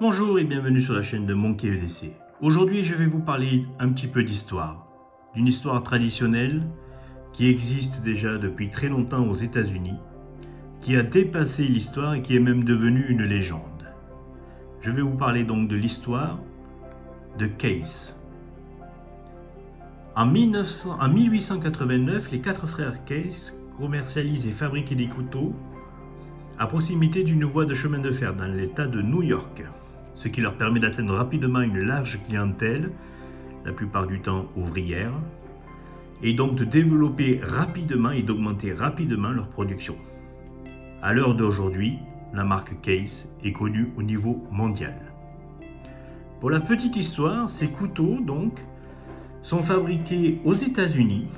Bonjour et bienvenue sur la chaîne de Monkey EDC. Aujourd'hui, je vais vous parler un petit peu d'histoire. D'une histoire traditionnelle qui existe déjà depuis très longtemps aux États-Unis, qui a dépassé l'histoire et qui est même devenue une légende. Je vais vous parler donc de l'histoire de Case. En 1889, les 4 frères Case commercialisent et fabriquaient des couteaux à proximité d'une voie de chemin de fer dans l'État de New York, ce qui leur permet d'atteindre rapidement une large clientèle, la plupart du temps ouvrière, et donc de développer rapidement et d'augmenter rapidement leur production. À l'heure d'aujourd'hui, la marque Case est connue au niveau mondial. Pour la petite histoire, ces couteaux donc sont fabriqués aux États-Unis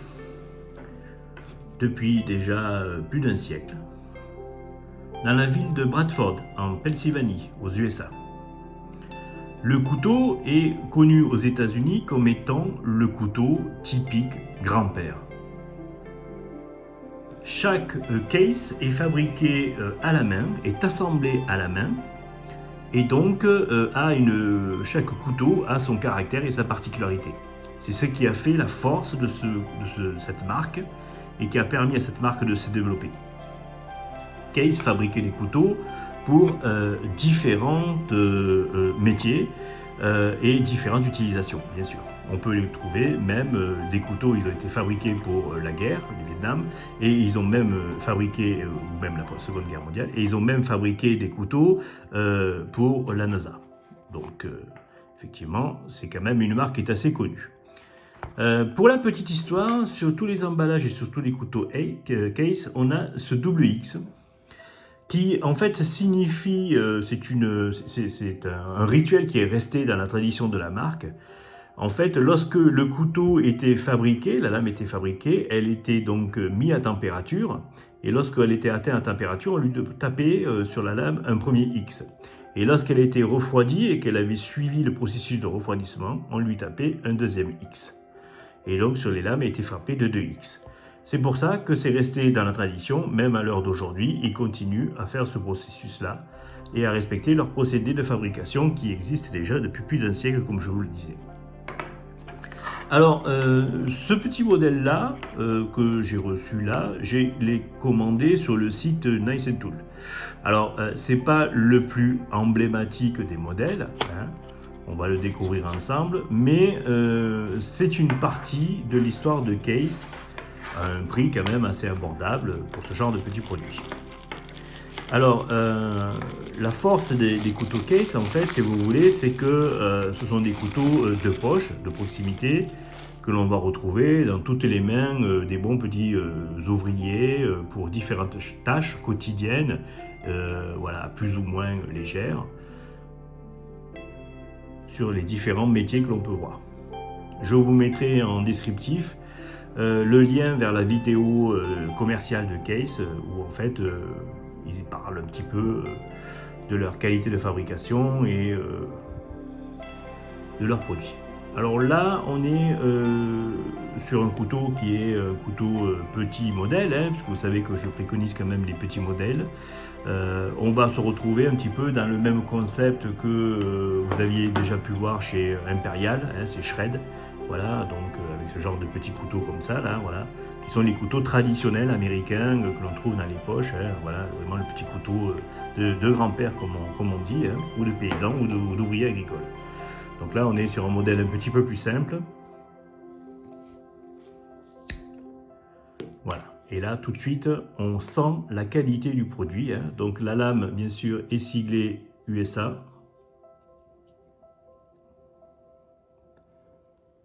depuis déjà plus d'un siècle, dans la ville de Bradford, en Pennsylvanie, aux USA. Le couteau est connu aux États-Unis comme étant le couteau typique grand-père. Chaque case est fabriqué à la main, est assemblé à la main, et donc chaque couteau a son caractère et sa particularité. C'est ce qui a fait la force de cette marque et qui a permis à cette marque de se développer. Case fabriquait des couteaux pour différents métiers et différentes utilisations, bien sûr. On peut les trouver, même des couteaux, ils ont été fabriqués pour la guerre du Vietnam, et ils ont même fabriqué, ou même la Seconde Guerre mondiale, et ils ont même fabriqué des couteaux pour la NASA. Donc, effectivement, c'est quand même une marque qui est assez connue. Pour la petite histoire, sur tous les emballages et sur tous les couteaux Case, on a ce double X, qui en fait signifie, c'est un rituel qui est resté dans la tradition de la marque. En fait, lorsque le couteau était fabriqué, la lame était fabriquée, elle était donc mise à température, et lorsqu'elle était atteinte à température, on lui tapait sur la lame un premier X. Et lorsqu'elle était refroidie et qu'elle avait suivi le processus de refroidissement, on lui tapait un deuxième X. Et donc sur les lames, elle était frappée de 2X. C'est pour ça que c'est resté dans la tradition, même à l'heure d'aujourd'hui, ils continuent à faire ce processus-là et à respecter leur procédé de fabrication qui existe déjà depuis plus d'un siècle, comme je vous le disais. Alors, ce petit modèle-là, que j'ai reçu là, j'ai les commandé sur le site Nice & Tool. Alors, c'est pas le plus emblématique des modèles, hein. On va le découvrir ensemble, mais c'est une partie de l'histoire de Case, à un prix quand même assez abordable pour ce genre de petits produits. Alors, la force des couteaux Case, en fait, si vous voulez, c'est que ce sont des couteaux de poche, de proximité, que l'on va retrouver dans toutes les mains des bons petits ouvriers pour différentes tâches quotidiennes, voilà, plus ou moins légères, sur les différents métiers que l'on peut voir. Je vous mettrai en descriptif le lien vers la vidéo commerciale de Case où en fait ils parlent un petit peu de leur qualité de fabrication et de leurs produits. Alors là, on est sur un couteau qui est un couteau petit modèle, hein, parce que vous savez que je préconise quand même les petits modèles. On va se retrouver un petit peu dans le même concept que vous aviez déjà pu voir chez Imperial, hein, c'est Shred. Voilà, donc avec ce genre de petits couteaux comme ça, là, voilà, qui sont les couteaux traditionnels américains que l'on trouve dans les poches, hein, voilà, vraiment le petit couteau de grand-père, comme on dit, hein, ou de paysan ou d'ouvrier agricole. Donc là, on est sur un modèle un petit peu plus simple. Voilà. Et là, tout de suite, on sent la qualité du produit, hein. Donc la lame, bien sûr, est siglée USA.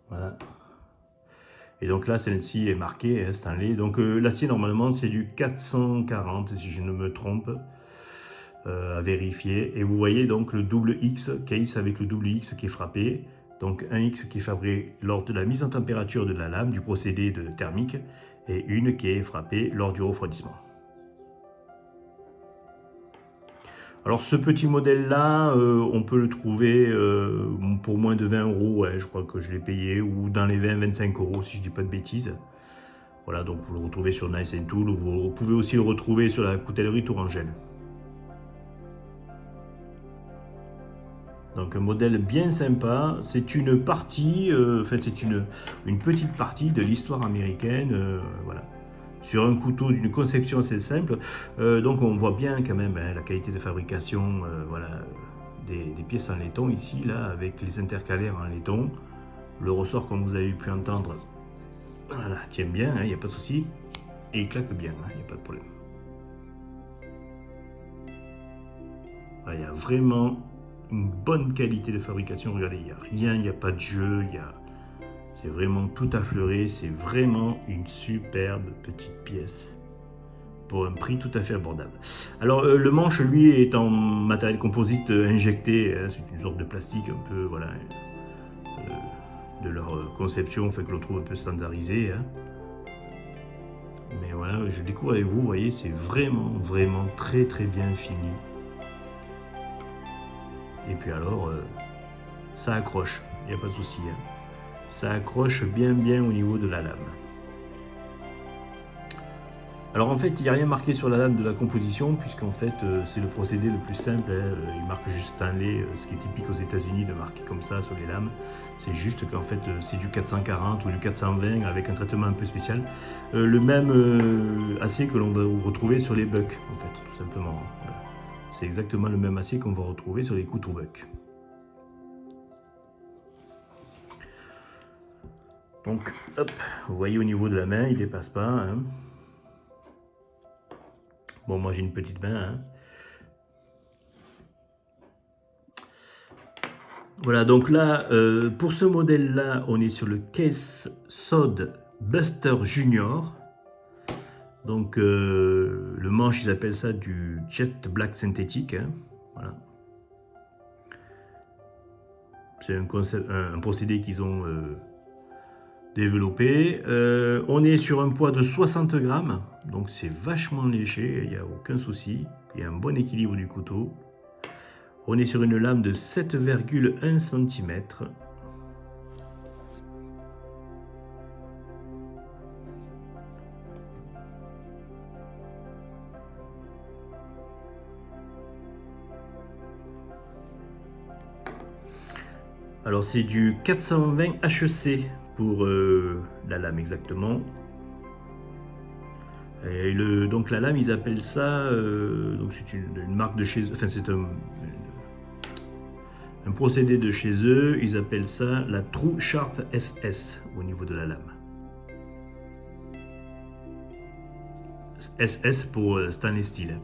Voilà. Et donc là, celle-ci est marquée, hein, Stanley. Donc l'acier, normalement, c'est du 440, si je ne me trompe, à vérifier. Et vous voyez donc le double X, Case avec le double X qui est frappé. Donc un X qui est fabriqué lors de la mise en température de la lame, du procédé thermique, et une qui est frappée lors du refroidissement. Alors ce petit modèle-là, on peut le trouver pour moins de 20 €, ouais, je crois que je l'ai payé, ou dans les 20-25 € si je ne dis pas de bêtises. Voilà, donc vous le retrouvez sur Nice & Tool, ou vous pouvez aussi le retrouver sur la coutellerie Tourangelle. Donc un modèle bien sympa, c'est une partie, enfin c'est une petite partie de l'histoire américaine, voilà. Sur un couteau d'une conception assez simple, donc on voit bien quand même hein, la qualité de fabrication, voilà, des pièces en laiton ici, là, avec les intercalaires en laiton. Le ressort, comme vous avez pu entendre, voilà, tient bien, il n'y a pas de souci, et il claque bien, il n'y a pas de problème. Il y a vraiment une bonne qualité de fabrication, regardez, il n'y a rien, il n'y a pas de jeu, c'est vraiment tout affleuré, c'est vraiment une superbe petite pièce pour un prix tout à fait abordable. Alors le manche, lui, est en matériel composite injecté, hein, c'est une sorte de plastique un peu, voilà, de leur conception, fait que l'on trouve un peu standardisé. Hein. Mais voilà, je découvre avec vous, vous voyez, c'est vraiment, vraiment très très bien fini. Et puis alors, ça accroche, il n'y a pas de souci. Hein. Ça accroche bien au niveau de la lame. Alors en fait, il n'y a rien marqué sur la lame de la composition, puisqu'en fait, c'est le procédé le plus simple. Hein. Il marque juste Stanley, ce qui est typique aux États-Unis de marquer comme ça sur les lames. C'est juste qu'en fait, c'est du 440 ou du 420 avec un traitement un peu spécial. Le même acier que l'on va retrouver sur les bucks, en fait, tout simplement. Voilà. C'est exactement le même acier qu'on va retrouver sur les couteaux buck. Donc, hop, vous voyez au niveau de la main, il ne dépasse pas. Hein. Bon, moi j'ai une petite main. Hein. Voilà, donc là, pour ce modèle-là, on est sur le Case Sod Buster Junior. Donc, le manche, ils appellent ça du Jet Black synthétique. Hein. Voilà. C'est un procédé qu'ils ont développé. On est sur un poids de 60 grammes, donc c'est vachement léger, il n'y a aucun souci. Il y a un bon équilibre du couteau. On est sur une lame de 7,1 cm. Alors c'est du 420 HEC pour la lame exactement. Et donc la lame, ils appellent ça, donc c'est une marque de chez eux, enfin c'est un procédé de chez eux, ils appellent ça la True Sharp SS au niveau de la lame. SS pour Stainless Steel.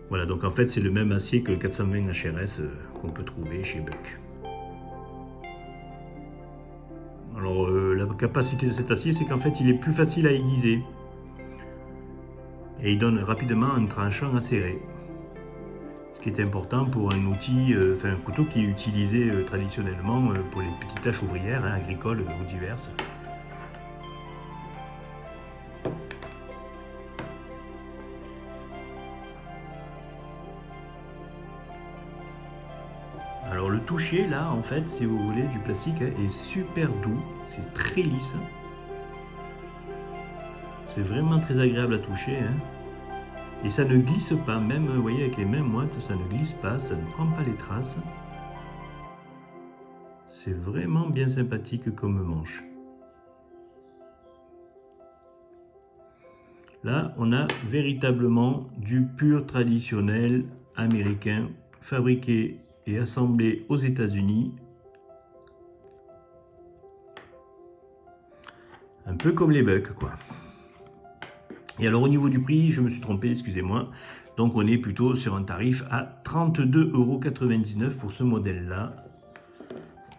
Voilà, donc en fait c'est le même acier que le 420 HRS qu'on peut trouver chez Buck. Alors la capacité de cet acier, c'est qu'en fait il est plus facile à aiguiser. Et il donne rapidement un tranchant acéré. Ce qui est important pour un outil, un couteau qui est utilisé traditionnellement pour les petites tâches ouvrières, hein, agricoles ou diverses. Alors le toucher là, en fait, si vous voulez, du plastique hein, est super doux, c'est très lisse. C'est vraiment très agréable à toucher. Hein. Et ça ne glisse pas, même vous voyez avec les mains moites, ça ne glisse pas, ça ne prend pas les traces. C'est vraiment bien sympathique comme manche. Là, on a véritablement du pur traditionnel américain, fabriqué et assemblé aux États-Unis. Un peu comme les Buck, quoi. Et alors au niveau du prix, je me suis trompé, excusez-moi. Donc on est plutôt sur un tarif à 32,99 € pour ce modèle-là.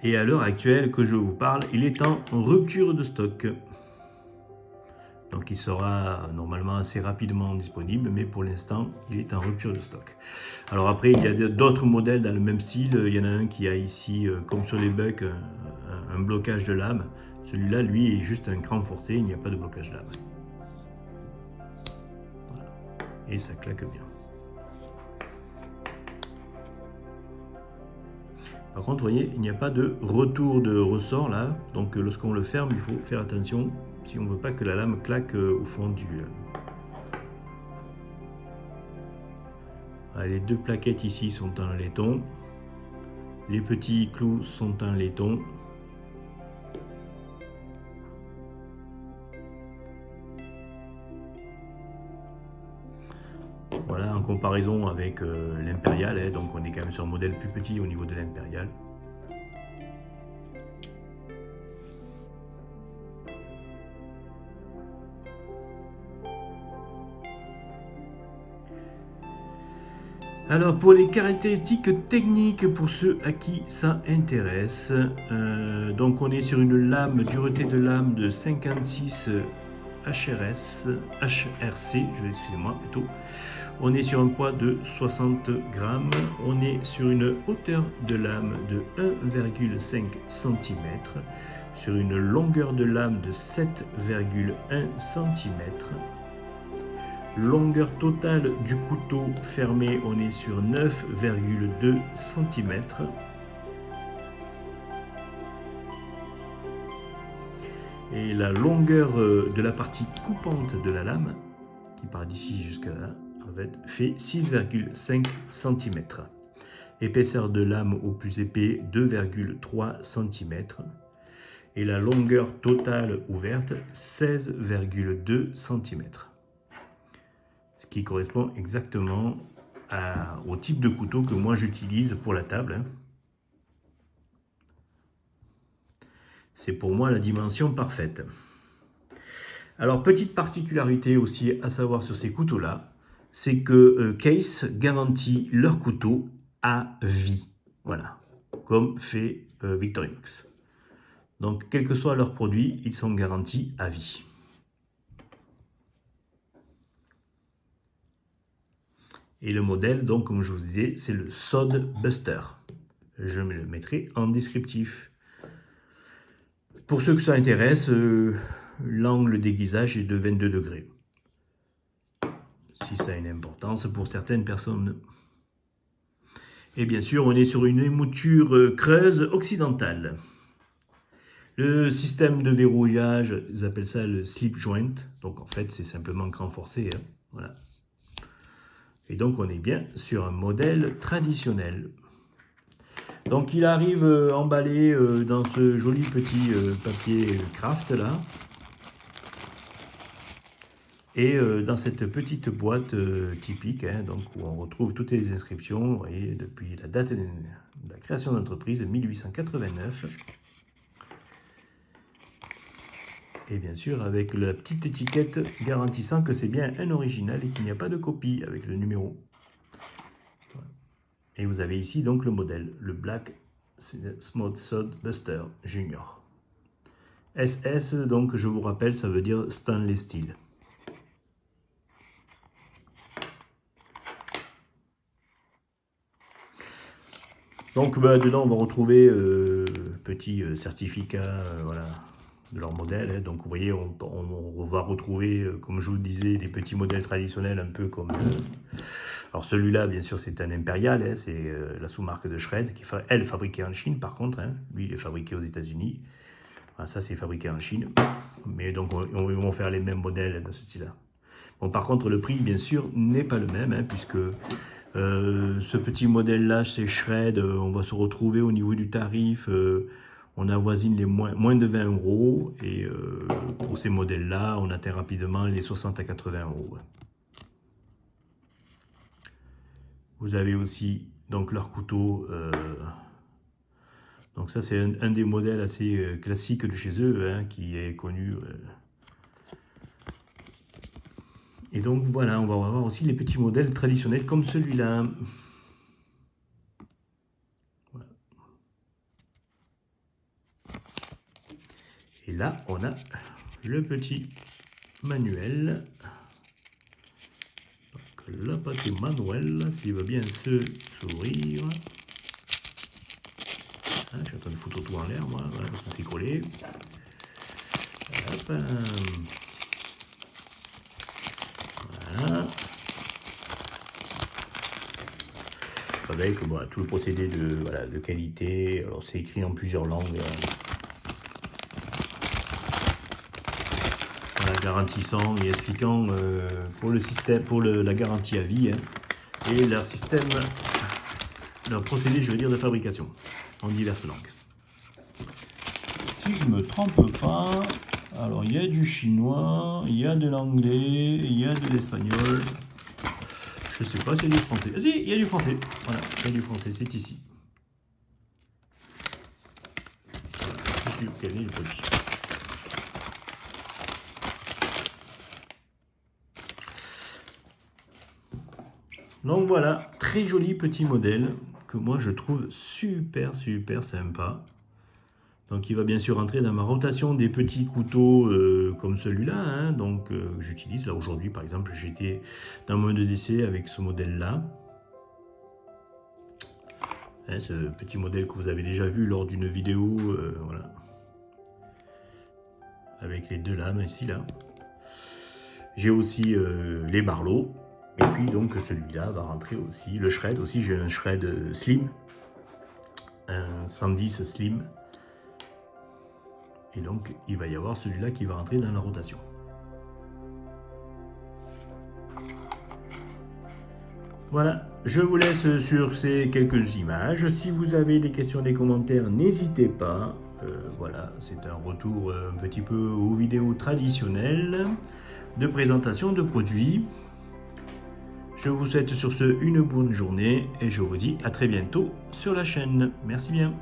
Et à l'heure actuelle que je vous parle, il est en rupture de stock. Donc il sera normalement assez rapidement disponible, mais pour l'instant, il est en rupture de stock. Alors après, il y a d'autres modèles dans le même style. Il y en a un qui a ici, comme sur les Buck, un blocage de lame. Celui-là, lui, est juste un cran forcé, il n'y a pas de blocage de lame. Et ça claque bien. Par contre, vous voyez, il n'y a pas de retour de ressort là, donc lorsqu'on le ferme, il faut faire attention si on ne veut pas que la lame claque au fond Les deux plaquettes ici sont en laiton. Les petits clous sont en laiton. Voilà, en comparaison avec l'Impérial, hein, donc on est quand même sur un modèle plus petit au niveau de l'Impérial. Alors pour les caractéristiques techniques pour ceux à qui ça intéresse, donc on est sur une lame, dureté de lame de 56 HRC, excusez-moi plutôt. On est sur un poids de 60 grammes, on est sur une hauteur de lame de 1,5 cm, sur une longueur de lame de 7,1 cm. Longueur totale du couteau fermé, on est sur 9,2 cm. Et la longueur de la partie coupante de la lame, qui part d'ici jusqu'à là, en fait, fait 6,5 cm. Épaisseur de lame au plus épais, 2,3 cm. Et la longueur totale ouverte, 16,2 cm. Ce qui correspond exactement au type de couteau que moi j'utilise pour la table. Hein. C'est pour moi la dimension parfaite. Alors, petite particularité aussi à savoir sur ces couteaux-là, c'est que Case garantit leur couteau à vie. Voilà, comme fait Victorinox. Donc, quel que soit leur produit, ils sont garantis à vie. Et le modèle, donc, comme je vous disais, c'est le Sword Buster. Je me le mettrai en descriptif. Pour ceux que ça intéresse, l'angle d'aiguisage est de 22 degrés. Si ça a une importance pour certaines personnes. Et bien sûr, on est sur une émouture creuse occidentale. Le système de verrouillage, ils appellent ça le slip joint. Donc en fait, c'est simplement renforcé. Hein. Voilà. Et donc on est bien sur un modèle traditionnel. Donc il arrive emballé dans ce joli petit papier craft là. Et dans cette petite boîte typique, hein, donc, où on retrouve toutes les inscriptions, vous voyez, depuis la date de la création d'entreprise, 1889. Et bien sûr avec la petite étiquette garantissant que c'est bien un original et qu'il n'y a pas de copie avec le numéro. Et vous avez ici donc le modèle, le Black Smooth Sword Buster Junior. SS, donc je vous rappelle, ça veut dire Stainless Steel. Donc dedans on va retrouver petit certificat voilà, de leur modèle. Hein. Donc vous voyez, on va retrouver, comme je vous disais, des petits modèles traditionnels un peu comme... alors celui-là, bien sûr, c'est un Impérial, hein, c'est la sous-marque de Shred, qui est, elle, fabriquée en Chine par contre. Hein. Lui, il est fabriqué aux États-Unis. Enfin, ça, c'est fabriqué en Chine. Mais donc, on va faire les mêmes modèles de ce style-là. Bon, par contre, le prix, bien sûr, n'est pas le même, hein, puisque... ce petit modèle-là, c'est Shred, on va se retrouver au niveau du tarif, on avoisine les moins de 20 €, et pour ces modèles-là, on atteint rapidement les 60 à 80 €. Vous avez aussi donc leur couteau, donc ça c'est un des modèles assez classiques de chez eux, hein, qui est connu. Et donc voilà, on va avoir aussi les petits modèles traditionnels comme celui-là. Voilà. Et là, on a le petit manuel. Donc le petit manuel, s'il va bien se s'ouvrir. Ah, je suis en train de foutre tout en l'air, moi. Voilà, ça s'est collé. Hop. Voilà. Avec bon, tout le procédé de qualité. Alors c'est écrit en plusieurs langues. Voilà, garantissant et expliquant pour le système, pour la garantie à vie. Hein. et leur système, leur procédé, je veux dire, de fabrication en diverses langues. Si je me trompe pas, alors il y a du chinois, il y a de l'anglais, il y a de l'espagnol. Je sais pas s'il y a du français. Ah, si, il y a du français. Voilà, il y a du français, c'est ici. Quel est le produit? Donc voilà, très joli petit modèle que moi je trouve super sympa. Donc il va bien sûr entrer dans ma rotation des petits couteaux comme celui-là. Hein, donc j'utilise là aujourd'hui par exemple, j'étais dans mon mode d'essai avec ce modèle-là. Hein, ce petit modèle que vous avez déjà vu lors d'une vidéo, voilà. Avec les deux lames ici là. J'ai aussi les barlots. Et puis donc celui-là va rentrer aussi, le shred aussi, j'ai un shred slim, un 110 slim. Et donc il va y avoir celui-là qui va rentrer dans la rotation. Voilà, je vous laisse sur ces quelques images. Si vous avez des questions, des commentaires, n'hésitez pas. Voilà, c'est un retour un petit peu aux vidéos traditionnelles de présentation de produits. Je vous souhaite sur ce une bonne journée et je vous dis à très bientôt sur la chaîne. Merci bien.